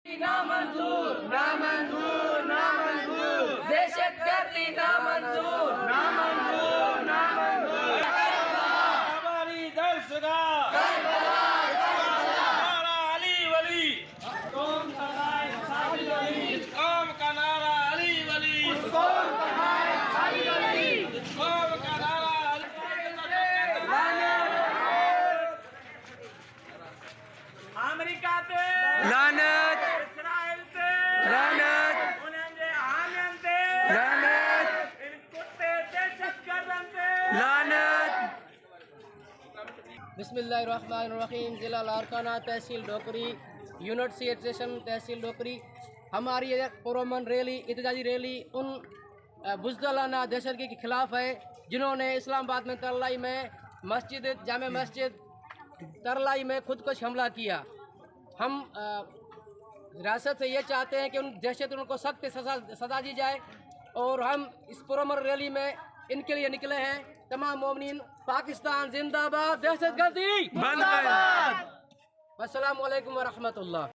नामंजूर नामंजूर नामंजूर दहशतगर्दी नामंजूर नामंजूर नामंजूर हमारी दहशतगर्द नारा अली वली कौम का नारा साबिल अली इस कौम का नारा अली वली कौम का नारा साबिल अली इस कौम का नारा अमेरिका ते लानत इस्राइल ते लानत उन्हें हामियन ते लानत इन कुत्ते दहशतगर्दन ते लानत। बिस्मिल्लाहिर्रहमानिर्रहीम। ज़िला लारकाना तहसील डोकरी यूनिट सी स्टेशन तहसील डोकरी। हमारी ये पुरअमन रैली एहतजाजी रैली उन बुज़दिलाना दहशतगर्दी के ख़िलाफ़ है जिन्होंने इस्लामाबाद में तरलाई में मस्जिद जामे मस्जिद तरलाई में खुदकुश हमला किया। हम रियासत से ये चाहते हैं कि उन दहशतियों को सख्त सज़ा दी जाए और हम इस पुरअमन रैली में इनके लिए निकले हैं। तमाम मोमिनीन पाकिस्तान जिंदाबाद, दहशतगर्दी बंद कर। अस्सलामु अलैकुम व रहमतुल्लाह।